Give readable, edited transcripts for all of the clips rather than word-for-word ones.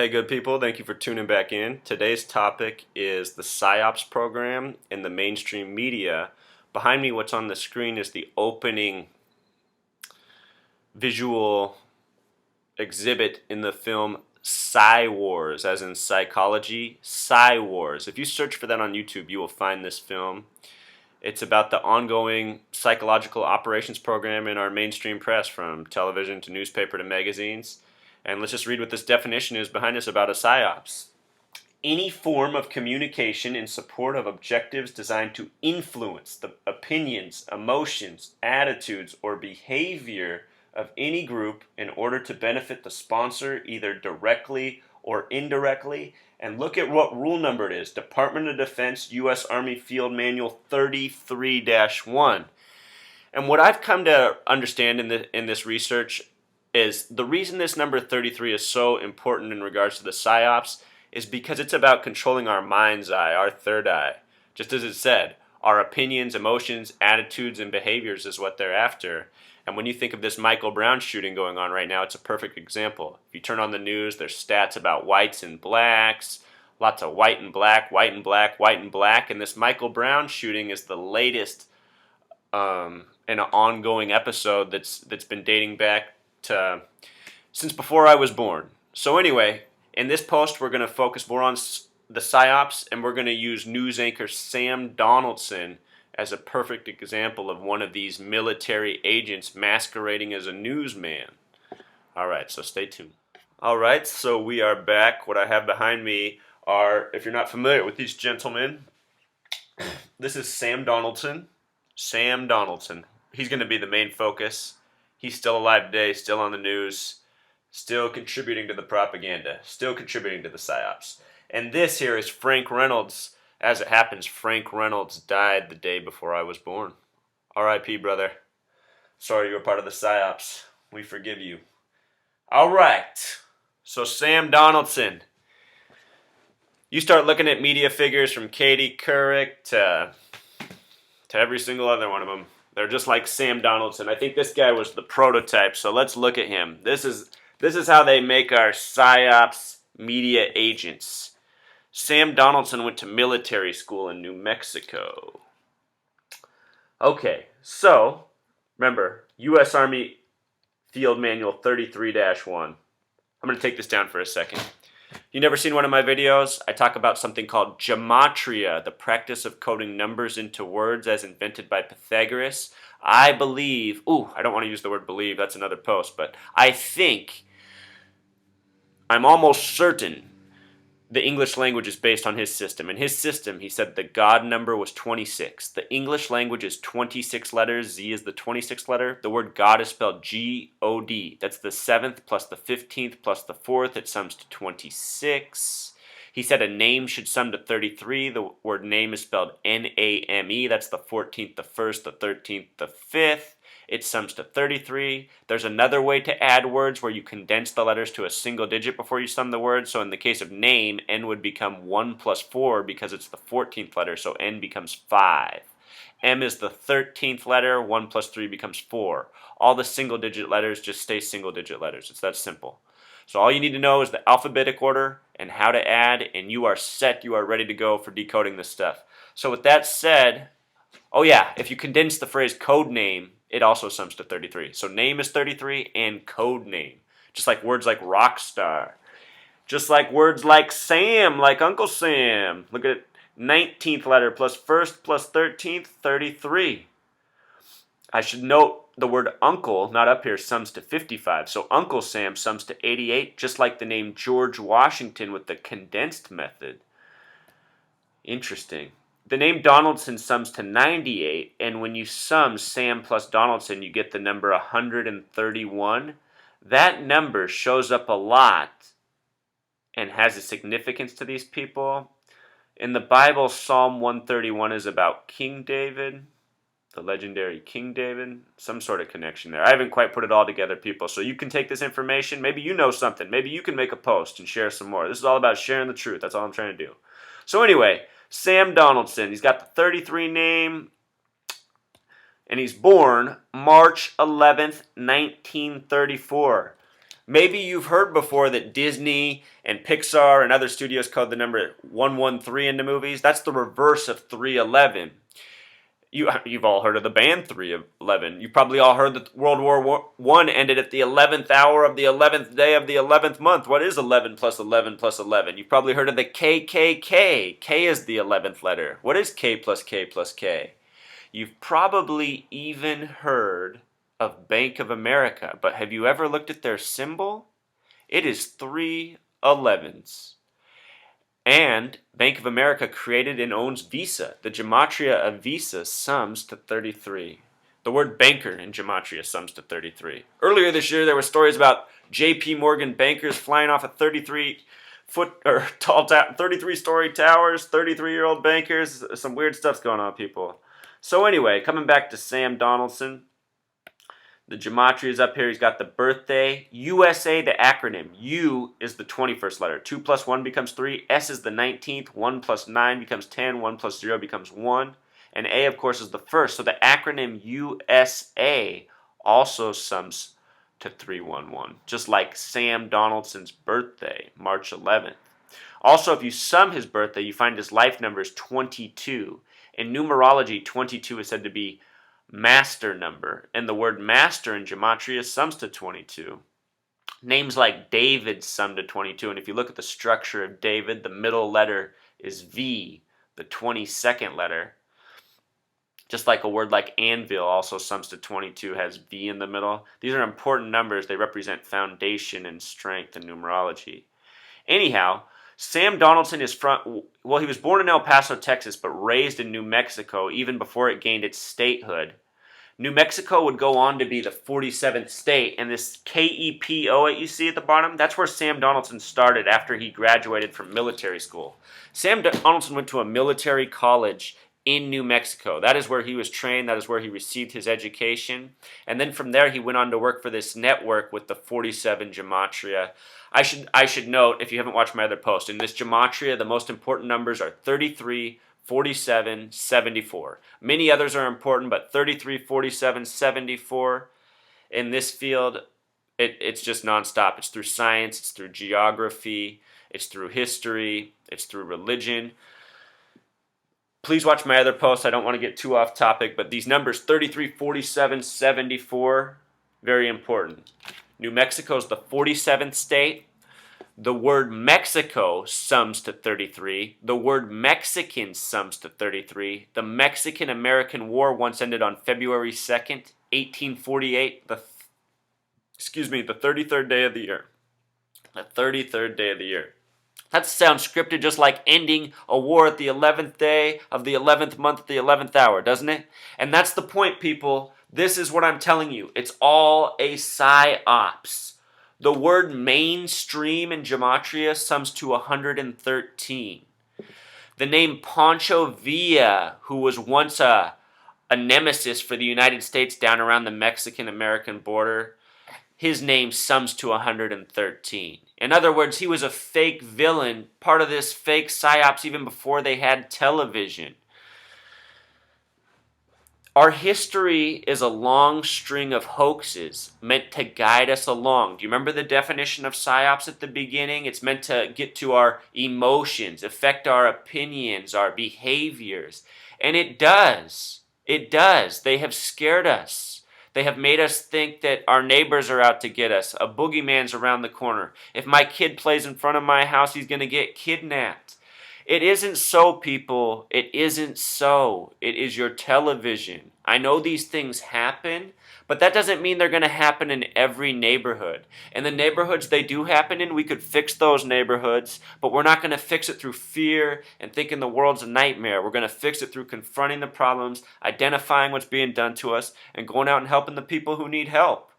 Hey, good people, thank you for tuning back in. Today's topic is the PsyOps program in the mainstream media. Behind me, what's on the screen is the opening visual exhibit in the film Psy Wars, as in psychology, Psy Wars. If you search for that on YouTube, you will find this film. It's about the ongoing psychological operations program in our mainstream press, from television to newspaper to magazines. And let's just read what this definition is behind us about a PsyOps. Any form of communication in support of objectives designed to influence the opinions, emotions, attitudes, or behavior of any group in order to benefit the sponsor either directly or indirectly. And look at what rule number it is. Department of Defense, U.S. Army Field Manual 33-1. And what I've come to understand in this research is the reason this number 33 is so important in regards to the PsyOps is because it's about controlling our mind's eye, our third eye. Just as it said, our opinions, emotions, attitudes, and behaviors is what they're after. And when you think of this Michael Brown shooting going on right now, it's a perfect example. If you turn on the news, there's stats about whites and blacks, lots of white and black, white and black, white and black. And this Michael Brown shooting is the latest in an ongoing episode that's been dating back to since before I was born. So anyway, in this post we're going to focus more on the PsyOps, and we're going to use news anchor Sam Donaldson as a perfect example of one of these military agents masquerading as a newsman. Alright, so stay tuned. Alright, so we are back. What I have behind me are, if you're not familiar with these gentlemen, this is Sam Donaldson. Sam Donaldson. He's going to be the main focus. He's still alive today, still on the news, still contributing to the propaganda, still contributing to the PsyOps. And this here is Frank Reynolds. As it happens, Frank Reynolds died the day before I was born. R.I.P., brother. Sorry you were part of the PsyOps. We forgive you. All right. So Sam Donaldson. You start looking at media figures from Katie Couric to every single other one of them. They're just like Sam Donaldson. I think this guy was the prototype, so let's look at him. This is how they make our PsyOps media agents. Sam Donaldson went to military school in New Mexico. Okay, so remember, U.S. Army Field Manual 33-1. I'm going to take this down for a second. You never seen one of my videos? I talk about something called gematria, the practice of coding numbers into words as invented by Pythagoras. I believe, I don't want to use the word believe, that's another post, but I'm almost certain the English language is based on his system. In his system, he said the God number was 26. The English language is 26 letters. Z is the 26th letter. The word God is spelled G-O-D. That's the 7th plus the 15th plus the 4th. It sums to 26. He said a name should sum to 33. The word name is spelled N-A-M-E. That's the 14th, the 1st, the 13th, the 5th. It sums to 33. There's another way to add words where you condense the letters to a single digit before you sum the word. So in the case of name, N would become 1 plus 4 because it's the 14th letter, so N becomes 5. M is the 13th letter, 1 plus 3 becomes 4. All the single digit letters just stay single digit letters. It's that simple. So all you need to know is the alphabetic order and how to add, and you are set, you are ready to go for decoding this stuff. So with that said, if you condense the phrase code name, it also sums to 33. So name is 33 and code name. Just like words like rock star. Just like words like Sam, like Uncle Sam. Look at it. 19th letter plus 1st plus 13th, 33. I should note the word uncle, not up here, sums to 55. So Uncle Sam sums to 88, just like the name George Washington with the condensed method. Interesting. The name Donaldson sums to 98, and when you sum Sam plus Donaldson, you get the number 131. That number shows up a lot and has a significance to these people. In the Bible, Psalm 131 is about King David, the legendary King David. Some sort of connection there. I haven't quite put it all together, people. So you can take this information. Maybe you know something. Maybe you can make a post and share some more. This is all about sharing the truth. That's all I'm trying to do. So anyway, Sam Donaldson, he's got the 33 name, and he's born March 11th, 1934. Maybe you've heard before that Disney and Pixar and other studios code the number 113 into movies. That's the reverse of 311. You've all heard of the band 311. You've probably all heard that World War I ended at the 11th hour of the 11th day of the 11th month. What is 11 plus 11 plus 11? You've probably heard of the KKK. K is the 11th letter. What is K plus K plus K? You've probably even heard of Bank of America, but have you ever looked at their symbol? It is 3 11s. And Bank of America created and owns Visa. The gematria of Visa sums to 33. The word banker in gematria sums to 33. Earlier this year, there were stories about J.P. Morgan bankers flying off of 33-story towers, 33-year-old bankers. Some weird stuff's going on, people. So anyway, coming back to Sam Donaldson. The gematria is up here. He's got the birthday. USA, the acronym. U is the 21st letter. 2 plus 1 becomes 3. S is the 19th. 1 plus 9 becomes 10. 1 plus 0 becomes 1. And A, of course, is the first. So the acronym USA also sums to 311, just like Sam Donaldson's birthday, March 11th. Also, if you sum his birthday, you find his life number is 22. In numerology, 22 is said to be master number, and the word master in gematria sums to 22. Names like David sum to 22, and if you look at the structure of David, the middle letter is V, the 22nd letter. Just like a word like anvil also sums to 22, has V in the middle. These are important numbers. They represent foundation and strength in numerology. Anyhow, Sam Donaldson is he was born in El Paso, Texas, but raised in New Mexico even before it gained its statehood. New Mexico would go on to be the 47th state, and this KEP-0035 you see at the bottom, that's where Sam Donaldson started after he graduated from military school. Sam Donaldson went to a military college in New Mexico. That is where he was trained. That is where he received his education. And then from there, he went on to work for this network with the 47 gematria. I should note, if you haven't watched my other post, in this gematria, the most important numbers are 33, 47, 74. Many others are important, but 33, 47, 74 in this field, it's just nonstop. It's through science, it's through geography, it's through history, it's through religion. Please watch my other posts. I don't want to get too off topic, but these numbers, 33, 47, 74, very important. New Mexico is the 47th state. The word Mexico sums to 33. The word Mexican sums to 33. The Mexican-American War once ended on February 2nd, 1848. The 33rd day of the year. The 33rd day of the year. That sounds scripted, just like ending a war at the 11th day of the 11th month at the 11th hour, doesn't it? And that's the point, people. This is what I'm telling you. It's all a PsyOps. The word mainstream in gematria sums to 113. The name Pancho Villa, who was once a nemesis for the United States down around the Mexican-American border, his name sums to 113. In other words, he was a fake villain, part of this fake PsyOps even before they had television. Our history is a long string of hoaxes meant to guide us along. Do you remember the definition of PsyOps at the beginning? It's meant to get to our emotions, affect our opinions, our behaviors. And it does. It does. They have scared us. They have made us think that our neighbors are out to get us. A boogeyman's around the corner. If my kid plays in front of my house, he's going to get kidnapped. It isn't so, people. It isn't so. It is your television. I know these things happen, but that doesn't mean they're going to happen in every neighborhood. And the neighborhoods they do happen in, we could fix those neighborhoods, but we're not going to fix it through fear and thinking the world's a nightmare. We're going to fix it through confronting the problems, identifying what's being done to us, and going out and helping the people who need help.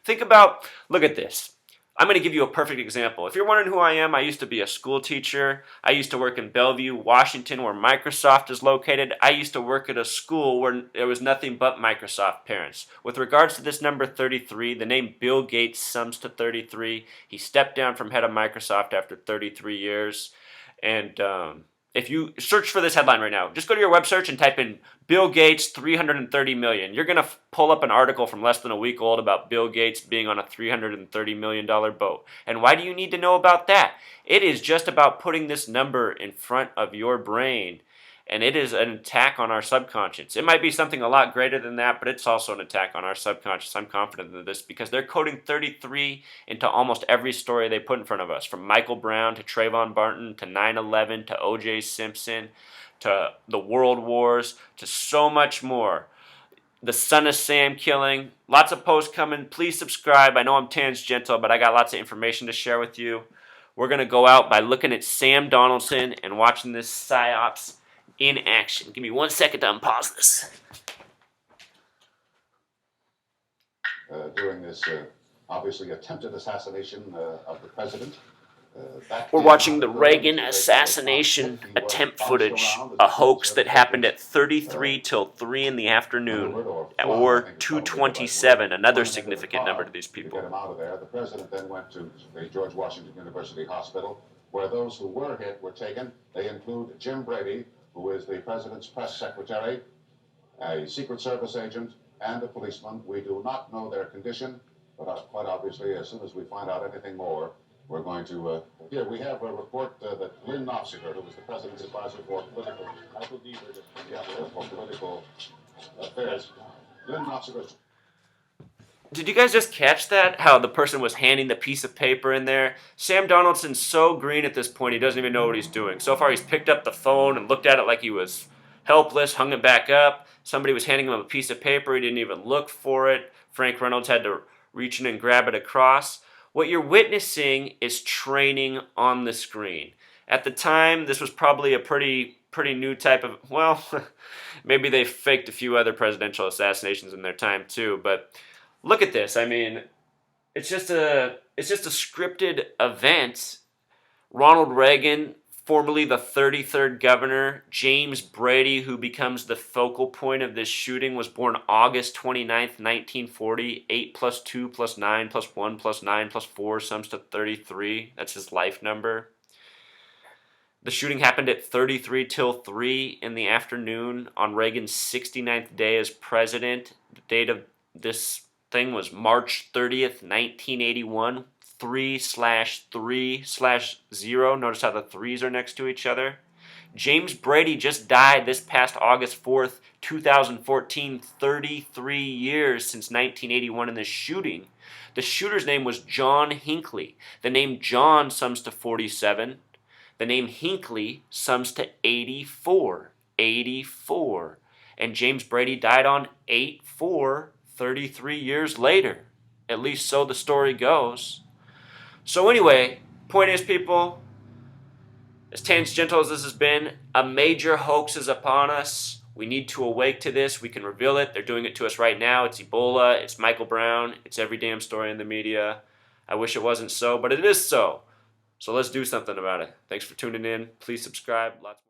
Look at this. I'm going to give you a perfect example. If you're wondering who I am, I used to be a school teacher. I used to work in Bellevue, Washington, where Microsoft is located. I used to work at a school where there was nothing but Microsoft parents. With regards to this number 33, the name Bill Gates sums to 33. He stepped down from head of Microsoft after 33 years. And if you search for this headline right now, just go to your web search and type in Bill Gates 330 million. You're going to pull up an article from less than a week old about Bill Gates being on a $330 million boat. And why do you need to know about that? It is just about putting this number in front of your brain. And it is an attack on our subconscious. It might be something a lot greater than that, but it's also an attack on our subconscious. I'm confident of this because they're coding 33 into almost every story they put in front of us, from Michael Brown to Trayvon Martin to 9/11 to O.J. Simpson to the World Wars to so much more. The Son of Sam killing. Lots of posts coming. Please subscribe. I know I'm tangential, but I got lots of information to share with you. We're going to go out by looking at Sam Donaldson and watching this PsyOps in action. Give me 1 second to unpause this. During this obviously attempted assassination of the president. We're watching the Reagan assassination attempt footage, a hoax that happened at 33 till 3 in the afternoon, or 2:27, another significant number to these people. To get him out of there, the president then went to the George Washington University Hospital, where those who were hit were taken. They include Jim Brady, who is the president's press secretary, a Secret Service agent, and a policeman. We do not know their condition, but quite obviously, as soon as we find out anything more, we're going to... Here, we have a report that Lynn Nofziger, who was the president's advisor for political... for political affairs. Lynn Nofziger... Did you guys just catch that? How the person was handing the piece of paper in there? Sam Donaldson's so green at this point, he doesn't even know what he's doing. So far, he's picked up the phone and looked at it like he was helpless, hung it back up. Somebody was handing him a piece of paper. He didn't even look for it. Frank Reynolds had to reach in and grab it across. What you're witnessing is training on the screen. At the time, this was probably a pretty new type of, well, maybe they faked a few other presidential assassinations in their time too, but look at this. I mean, it's just a scripted event. Ronald Reagan, formerly the 33rd governor, James Brady, who becomes the focal point of this shooting, was born August 29th, 1940. 8 plus 2 plus 9 plus 1 plus 9 plus 4 sums to 33. That's his life number. The shooting happened at 33 till 3 in the afternoon on Reagan's 69th day as president. The date of this thing was March 30th, 1981. 3/3/0. Notice how the 3's are next to each other. James Brady just died this past August 4th, 2014. 33 years since 1981 in this shooting. The shooter's name was John Hinckley. The name John sums to 47. The name Hinckley sums to 84. 84. And James Brady died on 8/4, 33 years later. At least so the story goes. So anyway, point is, people, as tangential as this has been, a major hoax is upon us. We need to awake to this. We can reveal it. They're doing it to us right now. It's Ebola. It's Michael Brown. It's every damn story in the media. I wish it wasn't so, but it is so. So let's do something about it. Thanks for tuning in. Please subscribe. Lots